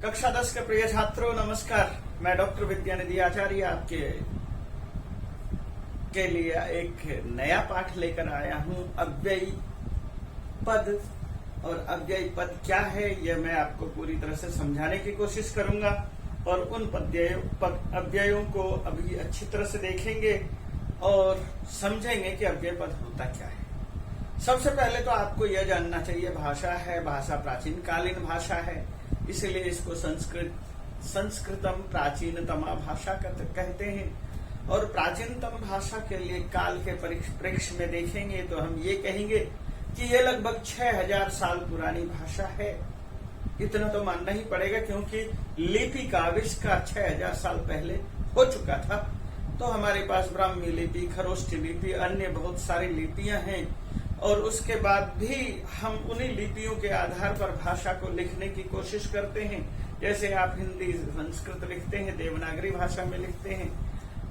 कक्षा 10 के प्रिय छात्रों नमस्कार। मैं डॉक्टर विद्यानिधि आचार्य आपके के लिए एक नया पाठ लेकर आया हूं। अव्ययी पद और अव्ययी पद क्या है यह मैं आपको पूरी तरह से समझाने की कोशिश करूंगा और उन अव्ययों को अभी अच्छी तरह से देखेंगे और समझेंगे कि अव्यय पद होता क्या है। सबसे पहले तो आपको यह जानना चाहिए भाषा है, भाषा प्राचीन कालीन भाषा है, इसलिए इसको संस्कृतम प्राचीनतमा भाषा कहते हैं। और प्राचीनतम भाषा के लिए काल के परिप्रेक्ष्य में देखेंगे तो हम ये कहेंगे कि ये लगभग 6000 साल पुरानी भाषा है। इतना तो मानना ही पड़ेगा क्योंकि लिपि का आविष्कार 6000 साल पहले हो चुका था। तो हमारे पास ब्राह्मी लिपि, खरोष्ठी लिपि, अन्य बहुत सारी लिपियां हैं और उसके बाद भी हम उन्हीं लिपियों के आधार पर भाषा को लिखने की कोशिश करते हैं। जैसे आप हिंदी, संस्कृत लिखते हैं, देवनागरी भाषा में लिखते हैं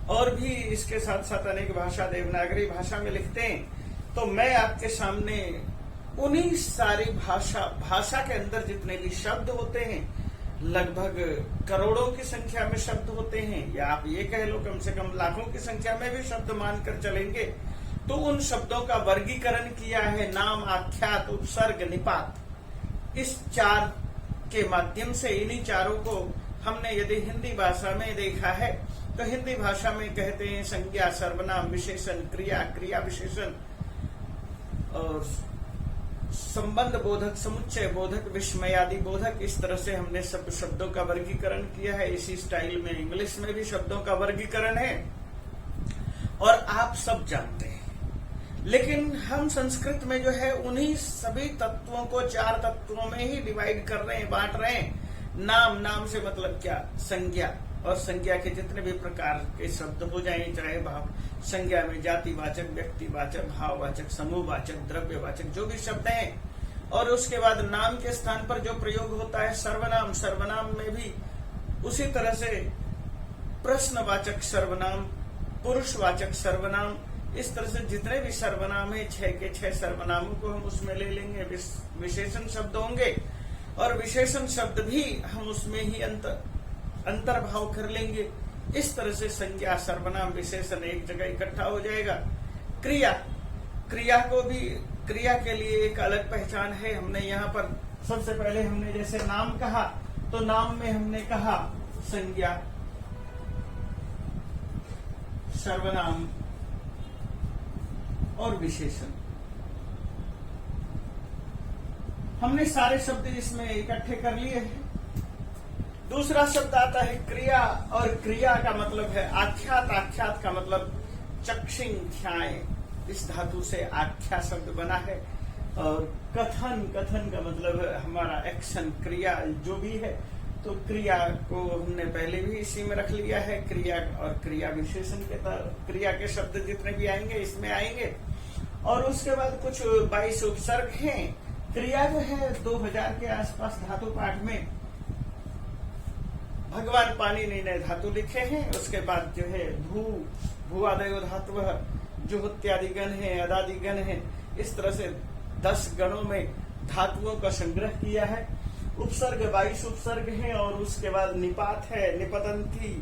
और भी इसके साथ साथ अनेक भाषा देवनागरी भाषा में लिखते हैं। तो मैं आपके सामने उन्हीं सारी भाषा के अंदर जितने भी शब्द होते हैं, लगभग करोड़ों की संख्या में शब्द होते हैं, या आप ये कह लो कम से कम लाखों की संख्या में भी शब्द मानकर चलेंगे, तो उन शब्दों का वर्गीकरण किया है नाम, आख्यात, उपसर्ग, निपात। इस चार के माध्यम से इन्हीं चारों को हमने यदि हिंदी भाषा में देखा है तो हिंदी भाषा में कहते हैं संज्ञा, सर्वनाम, विशेषण, क्रिया, क्रिया विशेषण और संबंध बोधक, समुच्चय बोधक, विस्मयादि बोधक। इस तरह से हमने सब शब्दों का वर्गीकरण किया है। इसी स्टाइल में इंग्लिश में भी शब्दों का वर्गीकरण है और आप सब जानते हैं। लेकिन हम संस्कृत में जो है उन्हीं सभी तत्वों को 4 तत्वों में ही डिवाइड कर रहे हैं, बांट रहे हैं। नाम, नाम से मतलब क्या? संज्ञा, और संज्ञा के जितने भी प्रकार के शब्द हो जाए, चाहे भाव संज्ञा में जातिवाचक, व्यक्तिवाचक, भाववाचक, समूहवाचक, द्रव्यवाचक जो भी शब्द हैं। और उसके बाद नाम के स्थान पर जो प्रयोग होता है सर्वनाम, सर्वनाम में भी उसी तरह से प्रश्नवाचक सर्वनाम, पुरुषवाचक सर्वनाम, इस तरह से जितने भी सर्वनाम है 6 के 6 सर्वनामों को हम उसमें ले लेंगे। विशेषण शब्द होंगे और विशेषण शब्द भी हम उसमें ही अंतर्भाव कर लेंगे। इस तरह से संज्ञा, सर्वनाम, विशेषण एक जगह इकट्ठा हो जाएगा। क्रिया, क्रिया को भी, क्रिया के लिए एक अलग पहचान है। हमने यहाँ पर सबसे पहले हमने जैसे नाम कहा तो नाम में हमने कहा संज्ञा, सर्वनाम और विशेषण। हमने सारे शब्द इसमें इकट्ठे कर लिए हैं। दूसरा शब्द आता है क्रिया, और क्रिया का मतलब है आख्यात। आख्यात का मतलब चक्षिंग ख्याए, इस धातु से आख्या शब्द बना है। और कथन, कथन का मतलब हमारा एक्शन, क्रिया जो भी है। तो क्रिया को हमने पहले भी इसी में रख लिया है। क्रिया और क्रिया विशेषण के क्रिया के शब्द जितने भी आएंगे इसमें आएंगे। और उसके बाद कुछ 22 उपसर्ग हैं। क्रिया जो है 2000 के आसपास धातु पाठ में भगवान पाणिनि ने धातु लिखे हैं। उसके बाद जो है भूआदयो धातु, जुहोत्यादि गण है, अदादि गण है, इस तरह से 10 गणों में धातुओं का संग्रह किया है। उपसर्ग 22 उपसर्ग हैं और उसके बाद निपात है, निपतंती,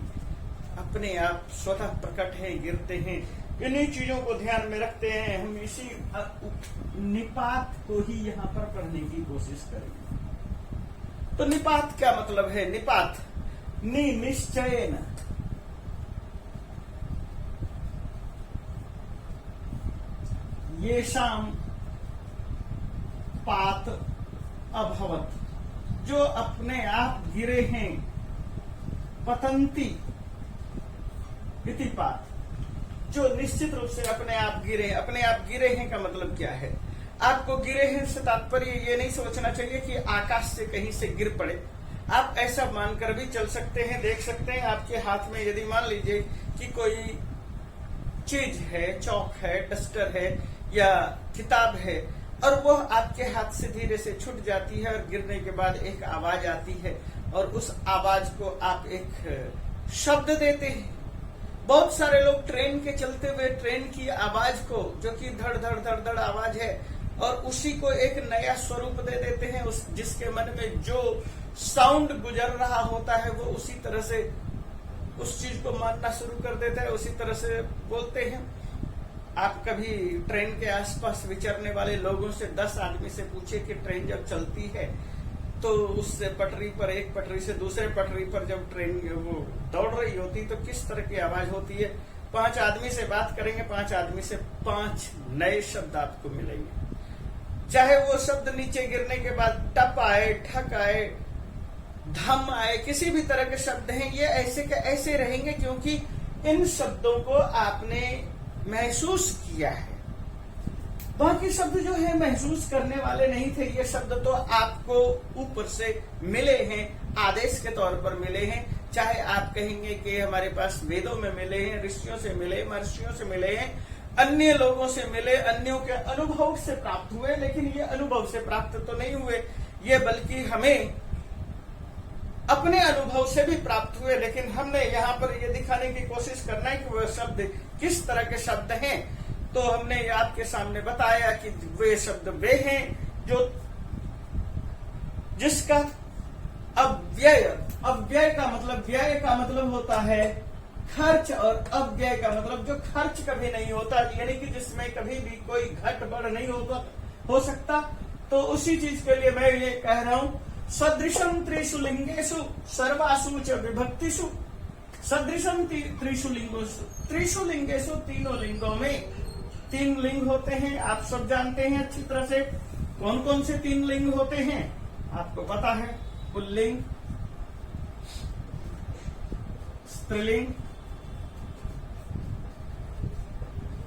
अपने आप स्वतः प्रकट है, गिरते हैं। इन्हीं चीजों को ध्यान में रखते हैं हम इसी निपात को ही यहाँ पर पढ़ने की कोशिश करेंगे। तो निपात क्या मतलब है? निपात निश्चयेन, येषाम पात अभवत, जो अपने आप गिरे हैं, पतंती इति पात, जो निश्चित रूप से अपने आप गिरे। अपने आप गिरे हैं का मतलब क्या है? आपको गिरे हैं से तात्पर्य ये नहीं सोचना चाहिए कि आकाश से कहीं से गिर पड़े। आप ऐसा मानकर भी चल सकते हैं। देख सकते हैं आपके हाथ में यदि मान लीजिए कि कोई चीज है, चौक है, डस्टर है या किताब है, और वो आपके हाथ से धीरे से छूट जाती है और गिरने के बाद एक आवाज आती है और उस आवाज को आप एक शब्द देते हैं। बहुत सारे लोग ट्रेन के चलते हुए ट्रेन की आवाज को, जो कि धड़ धड़ धड़ धड़ आवाज है, और उसी को एक नया स्वरूप दे देते हैं। उस जिसके मन में जो साउंड गुजर रहा होता है वो उसी तरह से उस चीज को मानना शुरू कर देता है, उसी तरह से बोलते हैं। आप कभी ट्रेन के आसपास विचरने वाले लोगों से 10 आदमी से पूछे कि ट्रेन जब चलती है तो उससे पटरी पर, एक पटरी से दूसरे पटरी पर जब ट्रेन वो दौड़ रही होती तो किस तरह की आवाज होती है। 5 आदमी से बात करेंगे, 5 आदमी से 5 नए शब्द आपको मिलेंगे। चाहे वो शब्द नीचे गिरने के बाद टप आए, ठक आए, धम आए, किसी भी तरह के शब्द हैं, ये ऐसे के ऐसे रहेंगे क्योंकि इन शब्दों को आपने महसूस किया है। बाकी शब्द जो है महसूस करने वाले नहीं थे, ये शब्द तो आपको ऊपर से मिले हैं, आदेश के तौर पर मिले हैं। चाहे आप कहेंगे कि हमारे पास वेदों में मिले हैं, ऋषियों से मिले, महर्षियों से मिले हैं, अन्य लोगों से मिले, अन्यों के अनुभव से प्राप्त हुए, लेकिन ये अनुभव से प्राप्त तो नहीं हुए, ये बल्कि हमें अपने अनुभव से भी प्राप्त हुए। लेकिन हमने यहाँ पर ये दिखाने की कोशिश करना है कि वह शब्द किस तरह के शब्द हैं। तो हमने आपके सामने बताया कि वे शब्द वे हैं जो जिसका अव्यय, अव्यय का मतलब, व्यय का मतलब होता है खर्च, और अव्यय का मतलब जो खर्च कभी नहीं होता, यानी कि जिसमें कभी भी कोई घट बढ़ नहीं होगा हो सकता। तो उसी चीज के लिए मैं ये कह रहा हूं, सदृशम त्रिषु लिंगेषु सर्वासु च विभक्तिषु। सदृशम त्रिषु लिंगेषु, त्रिषु लिंगेषु, तीनों लिंगों में 3 लिंग होते हैं। आप सब जानते हैं अच्छी तरह से कौन कौन से 3 लिंग होते हैं, आपको पता है। पुल्लिंग, स्त्रीलिंग,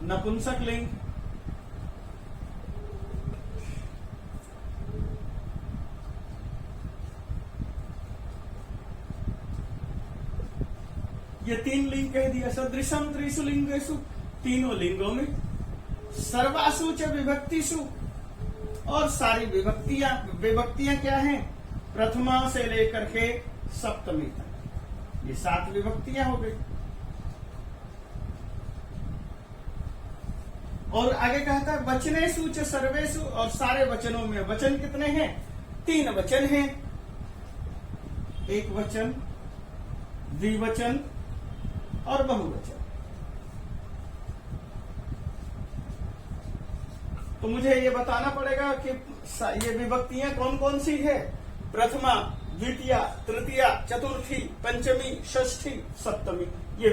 नपुंसक लिंग। ये 3 लिंग कह दिया। सदृशम त्रिषु लिंगेषु, तीनों लिंगों में, सर्वासु च विभक्तिषु, और सारी विभक्तियां क्या हैं, प्रथमा से लेकर के सप्तमी तक, ये 7 विभक्तियां हो गई। और आगे कहता है वचनेषु च सर्वेषु, और सारे वचनों में, वचन कितने हैं, 3 वचन हैं, एक वचन, द्विवचन और बहुवचन। तो मुझे ये बताना पड़ेगा कि ये विभक्तियां कौन कौन सी है। प्रथमा, द्वितीया, तृतीया, चतुर्थी, पंचमी, षष्ठी, सप्तमी, ये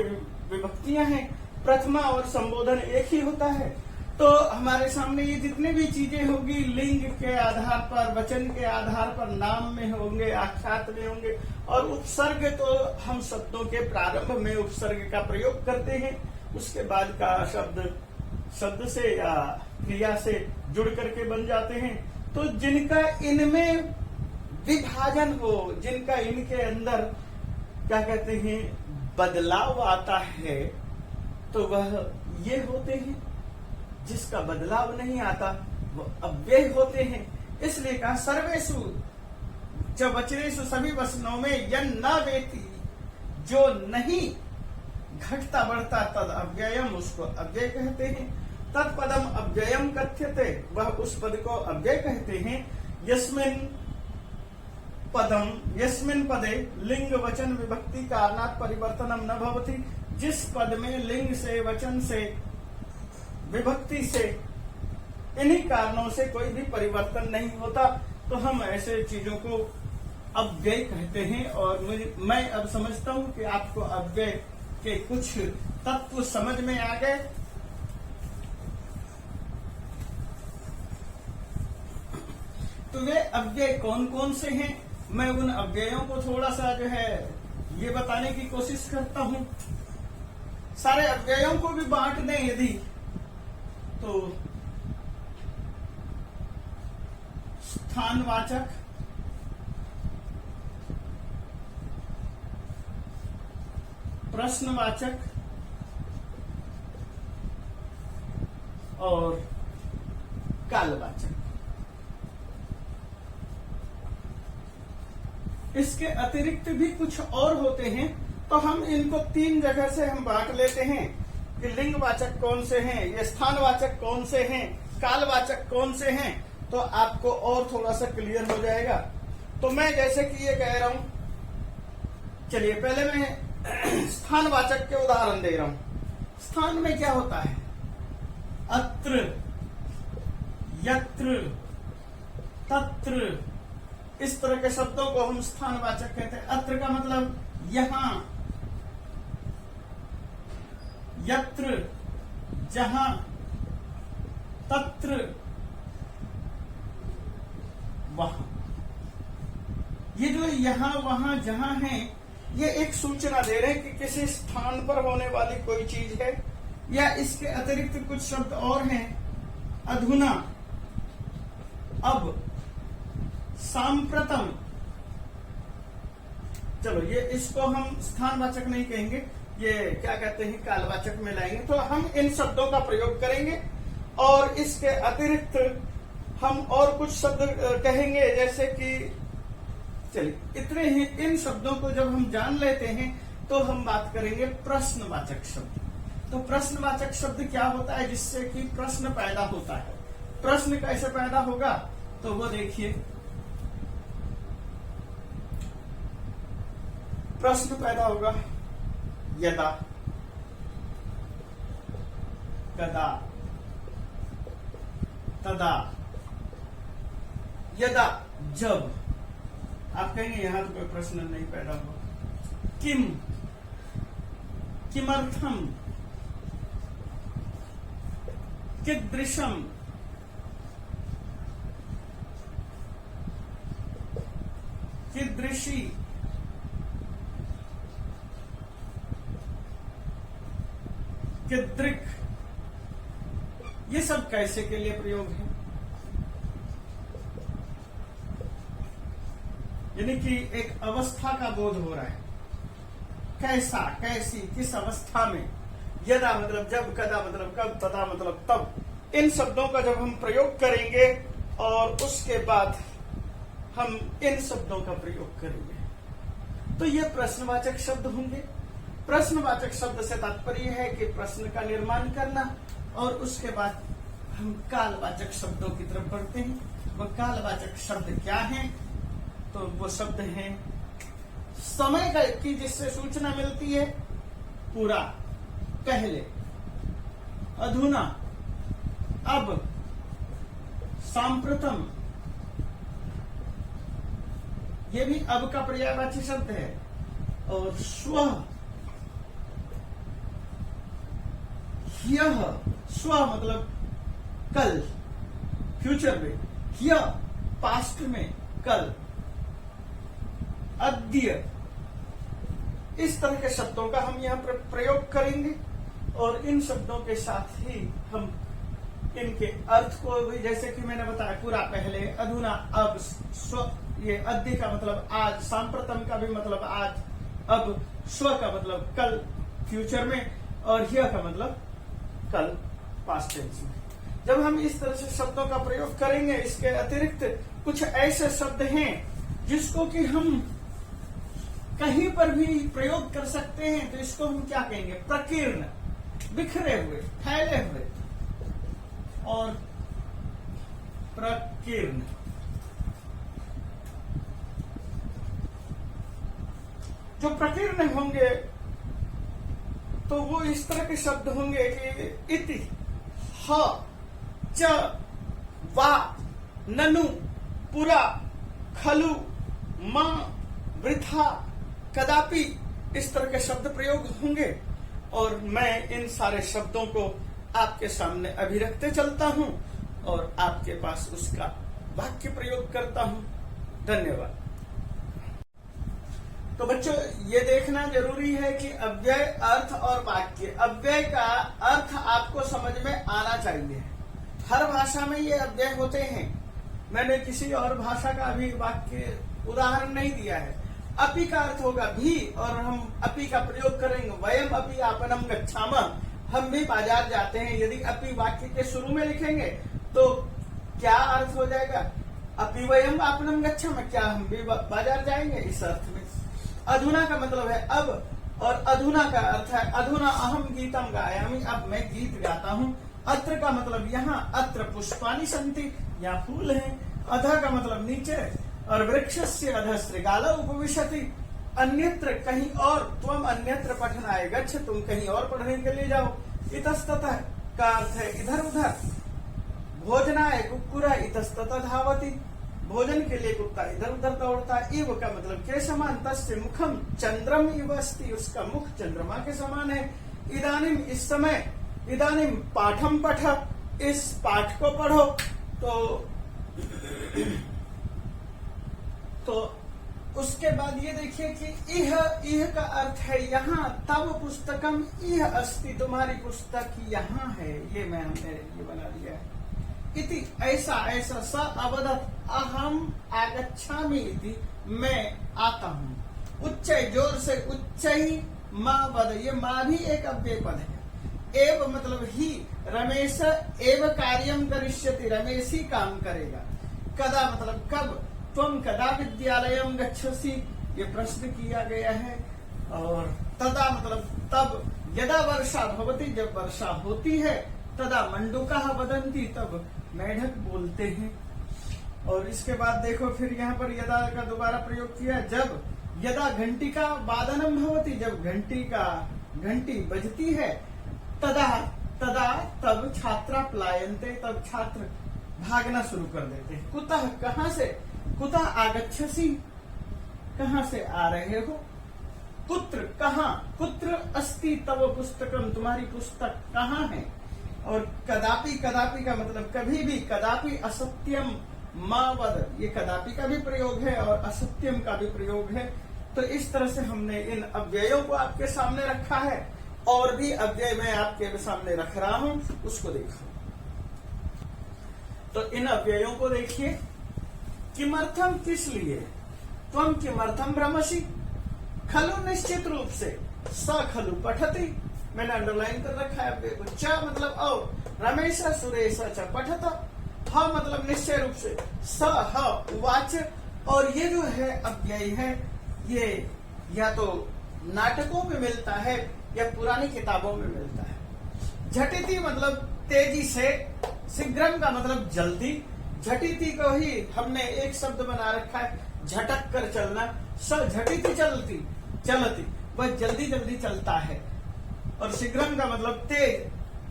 विभक्तियां हैं। प्रथमा और संबोधन एक ही होता है। तो हमारे सामने ये जितने भी चीजें होगी, लिंग के आधार पर, वचन के आधार पर, नाम में होंगे, आख्यात में होंगे, और उपसर्ग तो हम शब्दों के प्रारंभ में उपसर्ग का प्रयोग करते हैं, उसके बाद का शब्द से या क्रिया से जुड़ करके बन जाते हैं। तो जिनका इनमें विभाजन हो, जिनका इनके अंदर क्या कहते हैं बदलाव आता है, तो वह ये होते हैं। जिसका बदलाव नहीं आता वो अव्यय होते हैं। इसलिए कहा सर्वेषु च वचनेषु, सभी वचनों में, यन न वेति, जो नहीं घटता बढ़ता, तद अव्ययम, उसको अव्यय कहते हैं। तत्पदम अव्ययम कथ्यते, वह उस पद को अव्यय कहते हैं। यस्मिन् पदे लिंग वचन विभक्ति कारणात् परिवर्तनम न भवति, जिस पद में लिंग से, वचन से, विभक्ति से, इन्हीं कारणों से कोई भी परिवर्तन नहीं होता, तो हम ऐसे चीजों को अव्यय कहते हैं। और मैं अब समझता हूं कि आपको अव्यय के कुछ तत्व समझ में आ गए। तो वे अव्यय कौन कौन से हैं, मैं उन अव्ययों को थोड़ा सा जो है ये बताने की कोशिश करता हूं। सारे अव्ययों को भी बांट दें यदि, तो स्थानवाचक, प्रश्नवाचक और कालवाचक। इसके अतिरिक्त भी कुछ और होते हैं, तो हम इनको 3 जगह से हम बांट लेते हैं कि लिंगवाचक कौन से हैं, ये स्थानवाचक कौन से हैं, कालवाचक कौन से हैं, तो आपको और थोड़ा सा क्लियर हो जाएगा। तो मैं जैसे कि ये कह रहा हूं, चलिए पहले मैं स्थानवाचक के उदाहरण दे रहा हूं। स्थान में क्या होता है? अत्र, यत्र, तत्र, इस तरह के शब्दों को हम स्थानवाचक कहते हैं। अत्र का मतलब यहां, यत्र जहां, तत्र वहां। ये जो यहां वहां जहां है, ये एक सूचना दे रहे हैं कि किसी स्थान पर होने वाली कोई चीज है, या इसके अतिरिक्त कुछ शब्द और हैं। अधुना, अब, सांप्रतम। चलो ये इसको हम स्थानवाचक नहीं कहेंगे, ये क्या कहते हैं, कालवाचक में लाएंगे। तो हम इन शब्दों का प्रयोग करेंगे और इसके अतिरिक्त हम और कुछ शब्द कहेंगे, जैसे कि चलिए इतने ही। इन शब्दों को जब हम जान लेते हैं तो हम बात करेंगे प्रश्नवाचक शब्द। तो प्रश्नवाचक शब्द क्या होता है? जिससे कि प्रश्न पैदा होता है। प्रश्न कैसे पैदा होगा? तो वो देखिए, प्रश्न पैदा होगा यदा, कदा, तदा। यदा जब, आप कहेंगे यहां तो कोई प्रश्न नहीं पैदा हुआ। किम, किमर्थम, कीदृशम, कीदृशी, कीदृक्। ये सब कैसे के लिए प्रयोग है? यानी कि एक अवस्था का बोध हो रहा है। कैसा, कैसी, किस अवस्था में। यदा मतलब जब, कदा मतलब कब, तदा मतलब तब। इन शब्दों का जब हम प्रयोग करेंगे और उसके बाद हम इन शब्दों का प्रयोग करेंगे तो ये प्रश्नवाचक शब्द होंगे। प्रश्नवाचक शब्द से तात्पर्य है कि प्रश्न का निर्माण करना। और उसके बाद हम कालवाचक शब्दों की तरफ बढ़ते हैं। वो कालवाचक शब्द क्या हैं? तो वो शब्द हैं समय का की जिससे सूचना मिलती है, पूरा, पहले, अधुना, अब, सांप्रतम। ये भी अब का पर्यायवाची शब्द है। और स्वः, ह्यः, स्व मतलब कल, फ्यूचर में, ह्यः पास्ट में, कल, अद्य। इस तरह के शब्दों का हम यहाँ पर प्रयोग करेंगे और इन शब्दों के साथ ही हम इनके अर्थ को भी, जैसे कि मैंने बताया, पूरा, पहले, अधुना, अब, स्व, ये अद्य का मतलब आज, सांप्रतम का भी मतलब आज, अब, स्व का मतलब कल, फ्यूचर में, और ह्यः का मतलब कल, पास्ट टेंस में। जब हम इस तरह से शब्दों का प्रयोग करेंगे, इसके अतिरिक्त कुछ ऐसे शब्द हैं जिसको कि हम कहीं पर भी प्रयोग कर सकते हैं, तो इसको हम क्या कहेंगे? प्रकीर्ण, बिखरे हुए, फैले हुए। और प्रकीर्ण, जो प्रकीर्ण होंगे तो वो इस तरह के शब्द होंगे कि इति, ह, च, वा, ननु, पुरा, खलु, मां, वृथा, कदापि। इस तरह के शब्द प्रयोग होंगे और मैं इन सारे शब्दों को आपके सामने अभी रखते चलता हूं और आपके पास उसका वाक्य प्रयोग करता हूं। धन्यवाद। तो बच्चों, ये देखना जरूरी है कि अव्यय, अर्थ और वाक्य। अव्यय का अर्थ आपको समझ में आना चाहिए। हर भाषा में ये अव्यय होते हैं। मैंने किसी और भाषा का अभी वाक्य उदाहरण नहीं दिया है। अपि का अर्थ होगा भी, और हम अपि का प्रयोग करेंगे। वयम अपि आपनम गच्छामः, हम भी बाजार जाते हैं। यदि अपि वाक्य के शुरू में लिखेंगे तो क्या अर्थ हो जाएगा? अपि वयम आपनम गच्छामः, क्या हम भी बाजार जाएंगे, इस अर्थ में। अधुना का मतलब है अब, और अधुना का अर्थ है अधुना अहम गीतम गायामि, अब मैं गीत गाता हूँ। अत्र का मतलब यहाँ, अत्र पुष्पानि सन्ति, यहाँ फूल हैं। अधः का मतलब नीचे, और वृक्षस्य अधः शृगाल उपविशति, अन्यत्र कहीं और, त्वम अन्यत्र पठनाय गच्छ, तुम कहीं और पढ़ने के लिए जाओ। इतस्ततः का अर्थ है इधर उधर, भोजनाय कुक्कुर इतस्ततः धावति, भोजन के लिए कुत्ता इधर उधर दौड़ता है। इव का मतलब के समान, तस्य मुखम चंद्रम इव अस्ति, उसका मुख चंद्रमा के समान है। इदानीम इस समय, इदानीम पाठम पठ, इस पाठ को पढ़ो। तो उसके बाद ये देखिए कि इह का अर्थ है यहाँ, तब पुस्तकम इह अस्ति, तुम्हारी पुस्तक यहाँ है। ये हमने ये बना दिया है। इति ऐसा ऐसा, स अवदत अहम आगच्छामि इति, मैं आता हूँ। उच्च जोर से उच्च ही, माँ वद, ये माँ भी एक अव्यय पद है। एव मतलब ही, रमेश एव कार्यम करिष्यति, रमेश ही काम करेगा। कदा मतलब कब, त्वम कदा विद्यालयम गच्छसि, ये प्रश्न किया गया है। और तदा मतलब तब, यदा वर्षा भवति, जब वर्षा होती है, तदा मंडूकाः वदन्ति, तब मेढक बोलते हैं। और इसके बाद देखो फिर यहाँ पर यदा का दोबारा प्रयोग किया, जब यदा घंटिका वादनम भवति, जब घंटी बजती है, तदा तब छात्रा प्लायन्ते, तब छात्र भागना शुरू कर देते हैं। कुतः कहाँ से, कुतः आगच्छसि, कहाँ से आ रहे हो। कुत्र कहाँ, कुत्र अस्ति तव पुस्तकम, तुम्हारी पुस्तक कहाँ है। और कदापि, कदापि का मतलब कभी भी, कदापि असत्यम मां वद, ये कदापि का भी प्रयोग है और असत्यम का भी प्रयोग है। तो इस तरह से हमने इन अव्ययों को आपके सामने रखा है। और भी अव्यय मैं आपके सामने रख रहा हूं, उसको देखो। तो इन अव्ययों को देखिए। किमर्थम, किस लिए, त्वम किमर्थम भ्रमसि, खलु निश्चित रूप से, स खलु पठति, मैंने अंडरलाइन कर रखा है अव्यय को। च मतलब और, रमेश सुरेश च पठत, ह मतलब निश्चय रूप से, स ह उवाच। और ये जो है अव्यय है, ये या तो नाटकों में मिलता है या पुरानी किताबों में मिलता है। झटिति मतलब तेजी से, शीघ्रम का मतलब जल्दी, झटिति को ही हमने एक शब्द बना रखा है, झटक कर चलना। स झटिति चलती, वह जल्दी जल्दी चलता है। और शीघ्रम का मतलब तेज,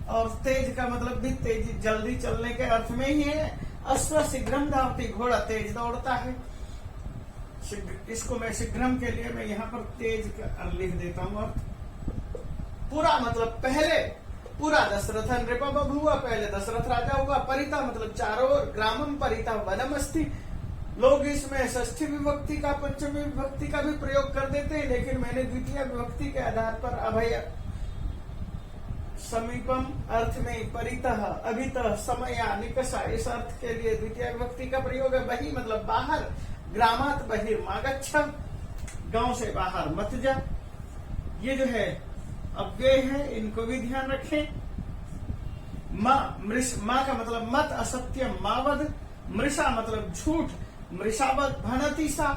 और तेज का मतलब भी तेजी, जल्दी चलने के अर्थ में ही है। अश्व शीघ्रम धावति, घोड़ा तेज दौड़ता है। इसको मैं शीघ्रम के लिए मैं यहाँ पर तेज का लिख देता हूँ अर्थ। पूरा मतलब पहले, पूरा दशरथ नृप बभूव, पहले दशरथ राजा हुआ। परिता मतलब चारों ओर, ग्रामम परिता वनम अस्ति। लोग इसमें षष्ठी विभक्ति का, पंचमी विभक्ति का भी प्रयोग कर देते हैं, लेकिन मैंने द्वितीय विभक्ति के आधार पर अभय समीपम अर्थ में परितः, अभितः, समया, निकषा, इस अर्थ के लिए द्वितीय विभक्ति का प्रयोग है। बहि मतलब बाहर, ग्रामात बहिर्मागच्छ, गांव से बाहर मत जा। ये जो है अव्यय है, इनको भी ध्यान रखें। माँ का मतलब मत, असत्यम मावद। मृषा मतलब झूठ, मृषावत भनति सा,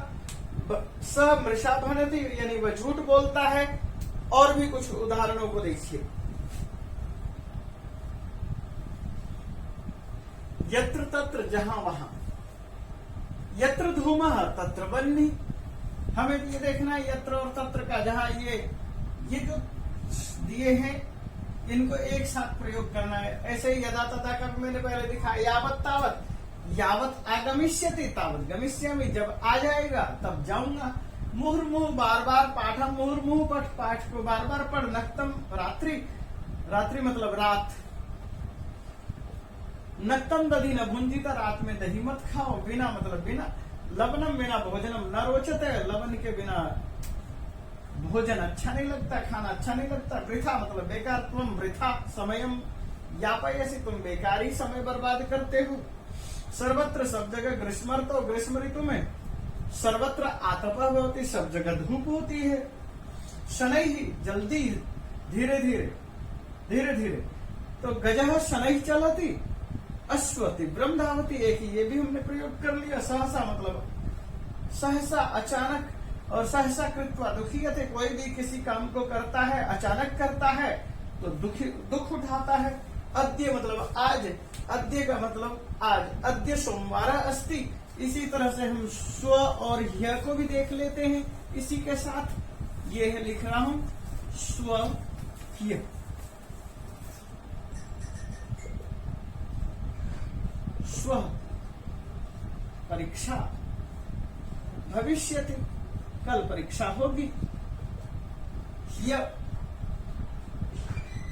स मृषा भनति, यानी वह झूठ बोलता है। और भी कुछ उदाहरणों को देखिए। यत्र तत्र, जहां वहां, यत्र धूमः तत्र बन्नी। हमें ये देखना है यत्र और तत्र का, जहां ये जो दिए हैं इनको एक साथ प्रयोग करना है। ऐसे ही यदा तथा का मैंने पहले दिखाया। यावत तावत, यावत आगमिष्यति तावत गमिष्यामि, जब आ जाएगा तब जाऊंगा। मुहुर्मुहु बार बार, पाठम मुहुर्मुहु पठ, पाठ को बार बार पढ़। नक्तम रात्रि, रात्रि मतलब रात। नक्तम दधी न भुंजित, रात में दही मत खाओ। बिना मतलब बिना, लवनम बिना भोजनम न रोचते, लवन के बिना भोजन अच्छा नहीं लगता, खाना अच्छा नहीं लगता। वृथा मतलब बेकार, तुम वृथा समयम यापयसि, तुम बेकार ही समय बर्बाद करते हो। सर्वत्र सब जगह, ग्रीष्मर्तो ग्रीष्म ऋतु में सर्वत्र आतपः होती, सब जगह धूप होती है। शनै ही जल्दी, धीरे धीरे, धीरे धीरे। तो गजः शनैः चलति, अश्व तीव्रम धावति, एक ही ये भी हमने प्रयोग कर लिया। सहसा मतलब सहसा, अचानक, और सहसा कृत्वा दुखीयते, कोई भी किसी काम को करता है, अचानक करता है तो दुख उठाता है। अद्य मतलब आज, अद्य का मतलब आज। अद्य सोमवार अस्ति, इसी तरह से हम स्व और ह्य को भी देख लेते हैं इसी के साथ। ये है लिख रहा हूं स्व ह्य। स्व परीक्षा, भविष्यति कल परीक्षा होगी। ह्य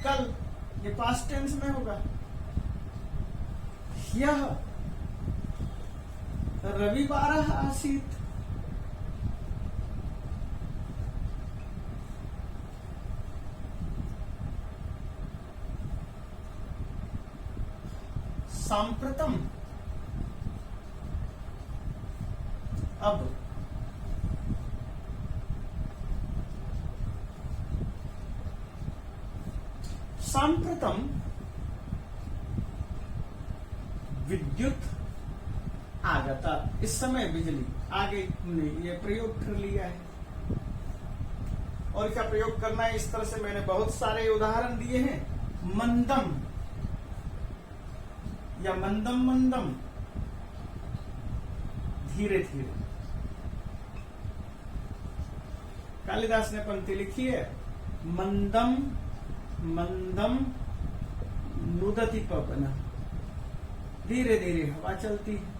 कल, ये पास्ट टेंस में होगा। ह्यः रविवारः आसीत्। साम्प्रतम् अब, साम्प्रतम् विद्युत आगता, इस समय बिजली आ गई। हमने ये प्रयोग कर लिया है। और क्या प्रयोग करना है, इस तरह से मैंने बहुत सारे उदाहरण दिए हैं। मंदम या मंदम मंदम, धीरे धीरे। कालिदास ने पंक्ति लिखी है, मंदम मंदम नुदति पवनः, धीरे धीरे हवा चलती है।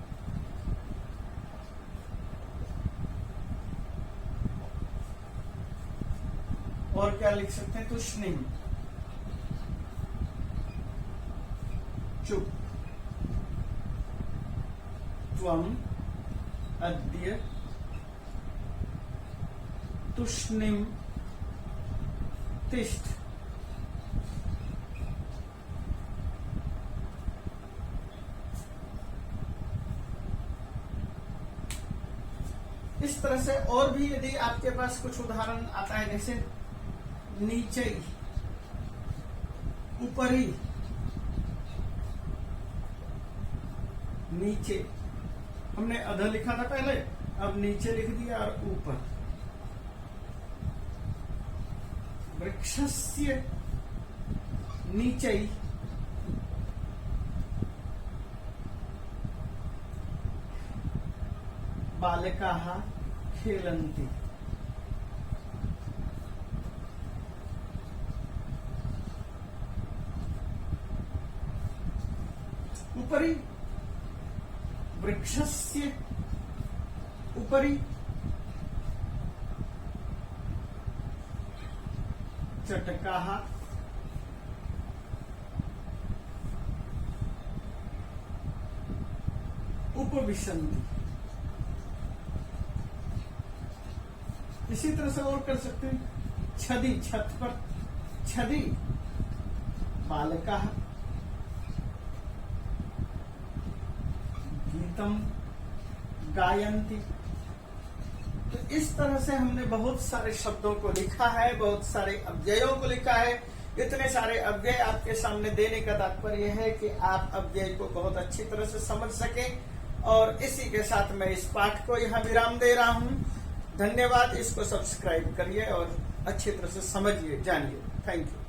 और क्या लिख सकते हैं, तुष्णिम चुप। त्वम अद्य तुष्णिम तिष्ठ। इस तरह से और भी यदि आपके पास कुछ उदाहरण आता है, जैसे नीचे, ऊपरी, नीचे, हमने अध लिखा था पहले, अब नीचे लिख दिया और ऊपर। वृक्षस्य नीचे, बालकाः खेलन्ति। उपरि, वृक्षस्य उपरि चटकाः उपविशन्ति। इसी तरह से और कर सकते हैं। छदि, छत पर, छदि बालकाः गीतम गायन्ति। तो इस तरह से हमने बहुत सारे शब्दों को लिखा है, बहुत सारे अव्ययों को लिखा है। इतने सारे अव्यय आपके सामने देने का तात्पर्य है कि आप अव्यय को बहुत अच्छी तरह से समझ सकें। और इसी के साथ मैं इस पाठ को यहाँ विराम दे रहा हूँ। धन्यवाद। इसको सब्सक्राइब करिए और अच्छी तरह से समझिए, जानिए। Thank you.